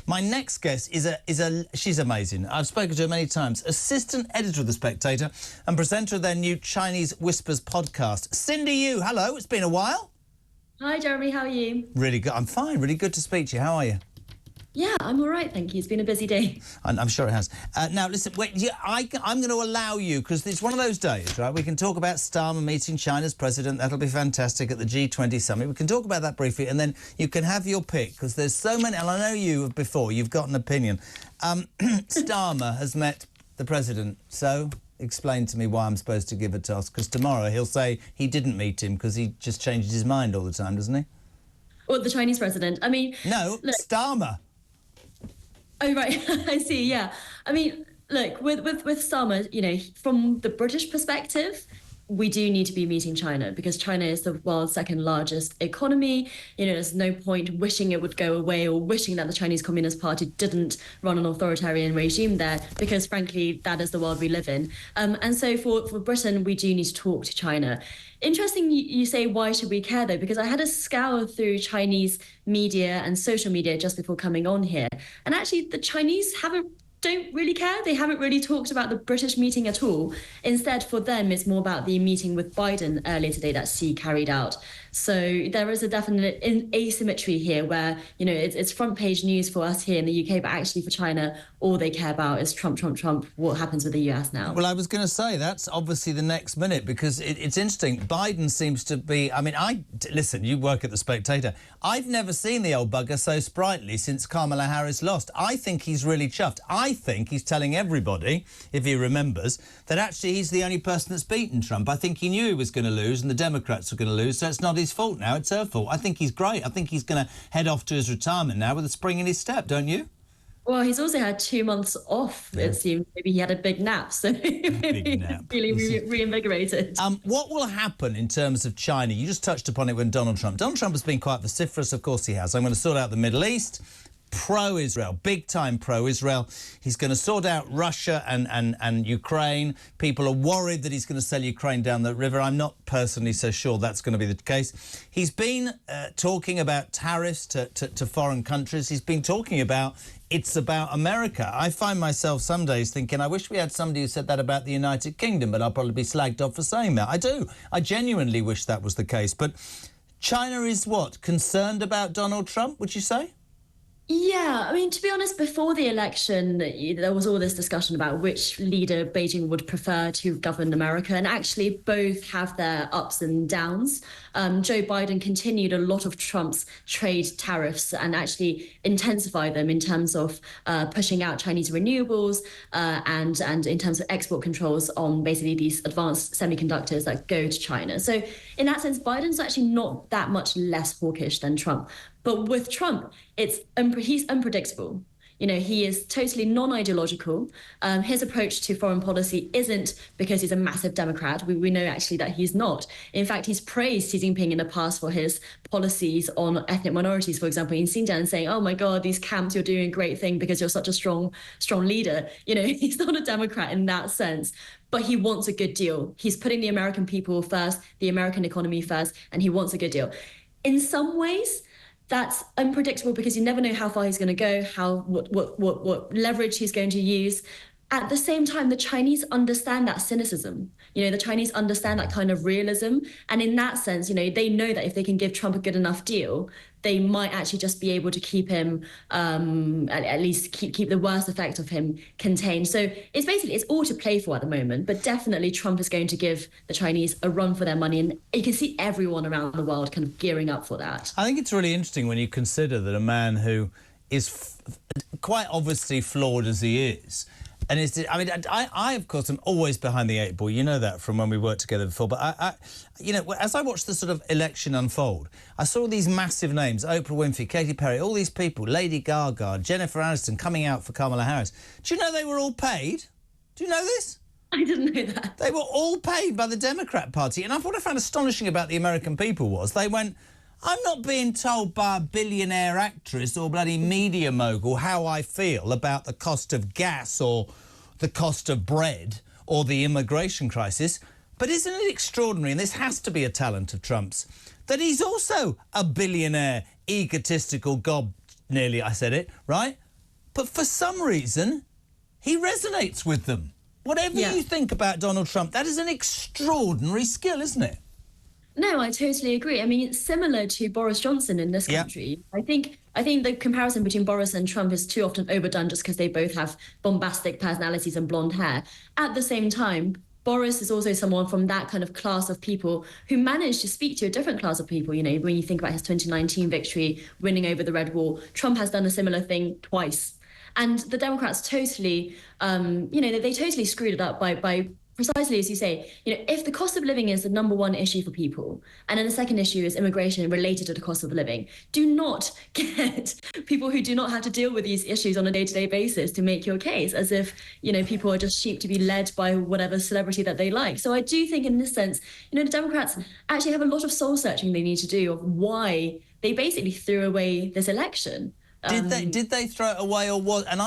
My next guest she's amazing. I've spoken to her many times. Assistant editor of The Spectator and presenter of their new Chinese Whispers podcast. Cindy Yu, hello. It's been a while. Hi, Jeremy. How are you? Really good. I'm fine. Really good to speak to you. How are you? Yeah, I'm all right, thank you. It's been a busy day. I'm sure it has. Now, listen, I'm going to allow you, because it's one of those days, right? We can talk about Starmer meeting China's president. That'll be fantastic at the G20 summit. We can talk about that briefly, and then you can have your pick, because there's so many, and I know you before, you've got an opinion. Starmer has met the president, so explain to me why I'm supposed to give a toss, because tomorrow he'll say he didn't meet him because he just changes his mind all the time, doesn't he? Or the Chinese president. I mean... No, look, Starmer. Oh, right. I see, yeah. I mean, look, with Starmer, you know, from the British perspective, we do need to be meeting China because China is the world's second largest economy. You know, there's no point wishing it would go away or wishing that the Chinese Communist Party didn't run an authoritarian regime there because, frankly, that is the world we live in. And so for Britain, we do need to talk to China. Interesting you say, why should we care, though? Because I had a scour through Chinese media and social media just before coming on here. And actually, the Chinese don't really care. They haven't really talked about the British meeting at all. Instead, for them, it's more about the meeting with Biden earlier today that Xi carried out. So there is a definite asymmetry here where, you know, it's front page news for us here in the UK, but actually for China, all they care about is Trump, Trump, Trump, what happens with the US now. Well, I was going to say, that's obviously the next minute, because it's interesting. Biden seems to be... I mean, listen, you work at The Spectator. I've never seen the old bugger so sprightly since Kamala Harris lost. I think he's really chuffed. I think he's telling everybody, if he remembers, that actually he's the only person that's beaten Trump. I think he knew he was going to lose and the Democrats were going to lose, so it's not his fault now, it's her fault. I think he's great. I think he's going to head off to his retirement now with a spring in his step, don't you? Well, he's also had 2 months off, it seems. Maybe he had a big nap, so big nap. Really reinvigorated. What will happen in terms of China? You just touched upon it when Donald Trump has been quite vociferous, of course he has. I'm going to sort out the Middle East. Pro-Israel, big-time pro-Israel. He's going to sort out Russia and Ukraine. People are worried that he's going to sell Ukraine down the river. I'm not personally so sure that's going to be the case. He's been talking about tariffs to foreign countries. He's been talking about it's about America. I find myself some days thinking, I wish we had somebody who said that about the United Kingdom, but I'll probably be slagged off for saying that. I do. I genuinely wish that was the case. But China is what? Concerned about Donald Trump, would you say? Yeah, I mean, to be honest, before the election, there was all this discussion about which leader Beijing would prefer to govern America, and actually both have their ups and downs. Joe Biden continued a lot of Trump's trade tariffs and actually intensified them in terms of pushing out Chinese renewables and in terms of export controls on basically these advanced semiconductors that go to China. So in that sense, Biden's actually not that much less hawkish than Trump. But with Trump, he's unpredictable. You know, he is totally non-ideological. His approach to foreign policy isn't because he's a massive Democrat. We know actually that he's not. In fact, he's praised Xi Jinping in the past for his policies on ethnic minorities, for example, in Xinjiang, saying, oh, my God, these camps, you're doing a great thing because you're such a strong leader. You know, he's not a Democrat in that sense. But he wants a good deal. He's putting the American people first, the American economy first, and he wants a good deal. In some ways, that's unpredictable because you never know how far he's going to go, what leverage he's going to use. At the same time, the Chinese understand that cynicism. You know, the Chinese understand that kind of realism. And in that sense, you know, they know that if they can give Trump a good enough deal, they might actually just be able to keep him, at least keep the worst effect of him contained. So it's all to play for at the moment. But definitely Trump is going to give the Chinese a run for their money. And you can see everyone around the world kind of gearing up for that. I think it's really interesting when you consider that a man who is quite obviously flawed as he is, and I, of course, am always behind the eight ball. You know that from when we worked together before. But, you know, as I watched the sort of election unfold, I saw these massive names, Oprah Winfrey, Katy Perry, all these people, Lady Gaga, Jennifer Aniston coming out for Kamala Harris. Do you know they were all paid? Do you know this? I didn't know that. They were all paid by the Democrat Party. And what I found astonishing about the American people was they went, I'm not being told by a billionaire actress or bloody media mogul how I feel about the cost of gas or the cost of bread or the immigration crisis. But isn't it extraordinary, and this has to be a talent of Trump's, that he's also a billionaire, egotistical gob, nearly I said it, right? but for some reason, he resonates with them. Whatever you think about Donald Trump, that is an extraordinary skill, isn't it? No, I totally agree. I mean, it's similar to Boris Johnson in this country. I think the comparison between Boris and Trump is too often overdone just because they both have bombastic personalities and blonde hair. At the same time, Boris is also someone from that kind of class of people who managed to speak to a different class of people. You know, when you think about his 2019 victory, winning over the Red Wall, Trump has done a similar thing twice. And the Democrats totally, they totally screwed it up by precisely as you say, if the cost of living is the number one issue for people, and then the second issue is immigration related to the cost of living, do not get people who do not have to deal with these issues on a day-to-day basis to make your case as if, people are just sheep to be led by whatever celebrity that they like. So I do think in this sense, the Democrats actually have a lot of soul searching they need to do of why they basically threw away this election. Did they throw it away or what? And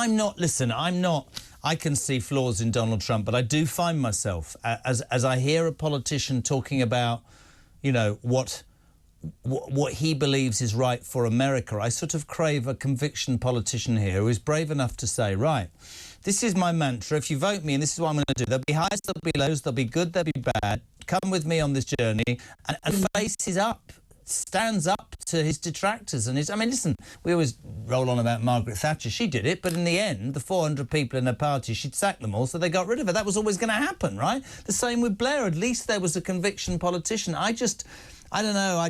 I can see flaws in Donald Trump, but I do find myself, as I hear a politician talking about, what he believes is right for America, I sort of crave a conviction politician here who is brave enough to say, right, this is my mantra. If you vote me, and this is what I'm going to do, there'll be highs, there'll be lows, there'll be good, there'll be bad. Come with me on this journey and faces up. Stands up to his detractors and listen, we always roll on about Margaret Thatcher. She did it, but in the end, the 400 people in her party, she'd sacked them all, so they got rid of her. That was always going to happen, right? The same with Blair. At least there was a conviction politician. I don't know.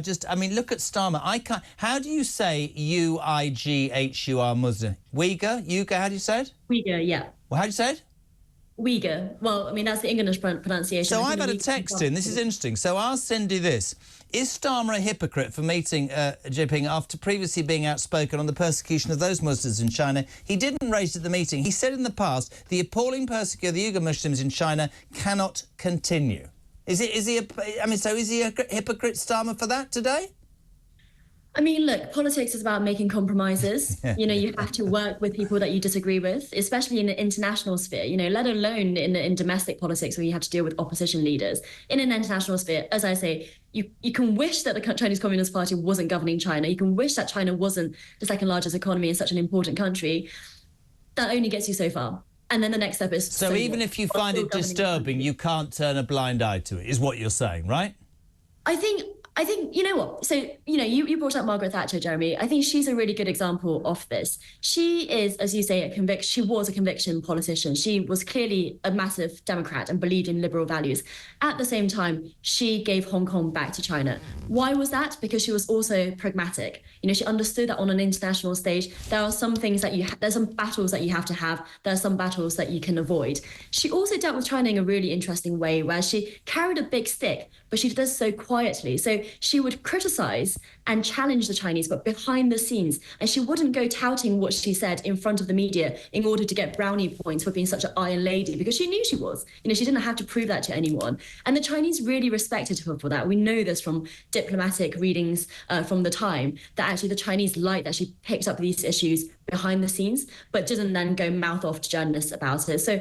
Look at Starmer. How do you say Uighur Muslim? Uyghur, how do you say it? Uyghur, yeah. Well, how do you say it? Uyghur. Well, that's the English pronunciation. So I've had a text in. This is interesting. So I'll send you this. Is Starmer a hypocrite for meeting Jinping after previously being outspoken on the persecution of those Muslims in China? He didn't raise it at the meeting. He said in the past, the appalling persecution of the Uyghur Muslims in China cannot continue. Is he a hypocrite, Starmer, for that today? Look, politics is about making compromises. You have to work with people that you disagree with, especially in the international sphere, let alone in domestic politics where you have to deal with opposition leaders. In an international sphere, as I say, you can wish that the Chinese Communist Party wasn't governing China. You can wish that China wasn't the second largest economy in such an important country. That only gets you so far. And then the next step is... So even if you find it disturbing, you can't turn a blind eye to it, is what you're saying, right? I think, you know what? So, you brought up Margaret Thatcher, Jeremy. I think she's a really good example of this. She is, as you say, she was a conviction politician. She was clearly a massive Democrat and believed in liberal values. At the same time, she gave Hong Kong back to China. Why was that? Because she was also pragmatic. She understood that on an international stage, there are some things there's some battles that you have to have. There are some battles that you can avoid. She also dealt with China in a really interesting way where she carried a big stick, but she does so quietly. So she would criticize and challenge the Chinese, but behind the scenes. And she wouldn't go touting what she said in front of the media in order to get brownie points for being such an iron lady, because she knew she was. She didn't have to prove that to anyone. And the Chinese really respected her for that. We know this from diplomatic readings from the time, that actually the Chinese liked that she picked up these issues behind the scenes, but didn't then go mouth off to journalists about it. So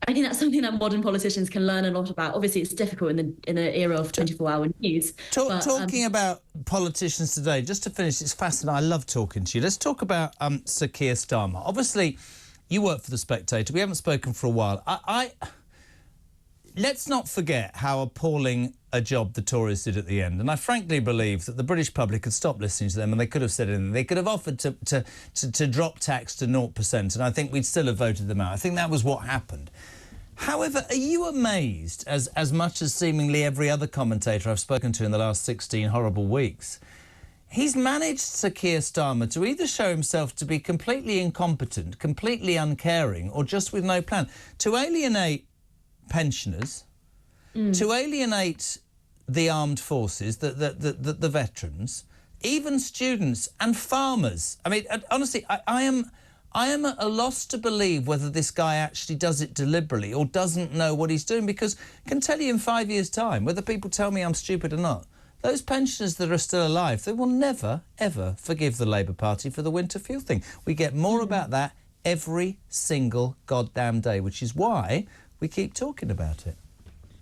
I think that's something that modern politicians can learn a lot about. Obviously, it's difficult in the era of 24-hour news. Talking about politicians today, just to finish, it's fascinating. I love talking to you. Let's talk about Sir Keir Starmer. Obviously, you work for The Spectator. We haven't spoken for a while. Let's not forget how appalling a job the Tories did at the end. And I frankly believe that the British public had stopped listening to them and they could have said anything. They could have offered to drop tax to 0%, and I think we'd still have voted them out. I think that was what happened. However, are you amazed, as much as seemingly every other commentator I've spoken to in the last 16 horrible weeks, he's managed, Sir Keir Starmer, to either show himself to be completely incompetent, completely uncaring, or just with no plan, to alienate pensioners, to alienate the armed forces, the veterans, even students and farmers. Honestly, I am at a loss to believe whether this guy actually does it deliberately or doesn't know what he's doing, because I can tell you in 5 years' time, whether people tell me I'm stupid or not, those pensioners that are still alive, they will never, ever forgive the Labour Party for the winter fuel thing. We get more about that every single goddamn day, which is why we keep talking about it.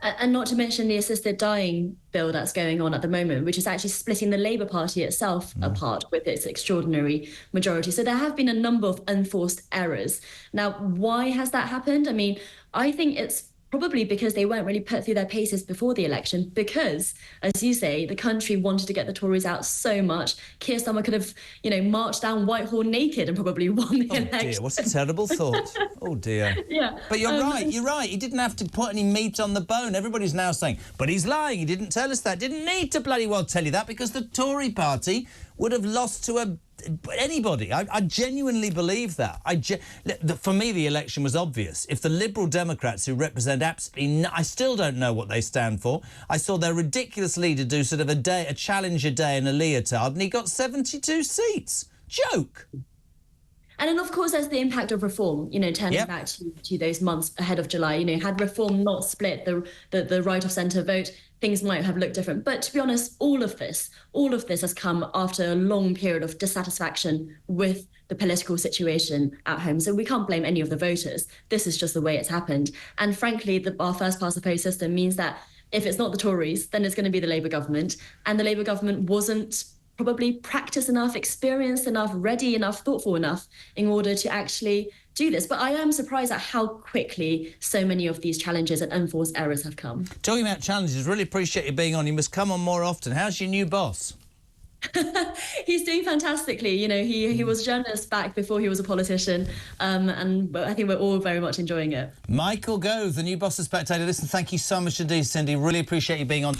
And not to mention the assisted dying bill that's going on at the moment, which is actually splitting the Labour Party itself apart with its extraordinary majority. So there have been a number of unforced errors. Now, why has that happened? I mean, I think it's probably because they weren't really put through their paces before the election, because, as you say, the country wanted to get the Tories out so much. Keir Starmer could have, marched down Whitehall naked and probably won the election. Oh dear, what a terrible thought. Oh dear. Yeah. But you're right. He didn't have to put any meat on the bone. Everybody's now saying, but he's lying. He didn't tell us that. Didn't need to bloody well tell you that, because the Tory party would have lost to anybody. I genuinely believe that. For me, the election was obvious. If the Liberal Democrats, who represent absolutely... I still don't know what they stand for. I saw their ridiculous leader do sort of a challenge a day in a leotard, and he got 72 seats. Joke. And then, of course, there's the impact of reform, turning back to those months ahead of July. Had reform not split the right of centre vote, things might have looked different. But to be honest, all of this has come after a long period of dissatisfaction with the political situation at home. So we can't blame any of the voters. This is just the way it's happened. And frankly, our first past the post system means that if it's not the Tories, then it's going to be the Labour government. And the Labour government wasn't probably practiced enough, experienced enough, ready enough, thoughtful enough in order to actually do this. But I am surprised at how quickly so many of these challenges and unforced errors have come. Talking about challenges, really appreciate you being on. You must come on more often. How's your new boss? He's doing fantastically. He was a journalist back before he was a politician, and I think we're all very much enjoying it. Michael Gove, the new boss of Spectator. Listen, thank you so much indeed, Cindy. Really appreciate you being on.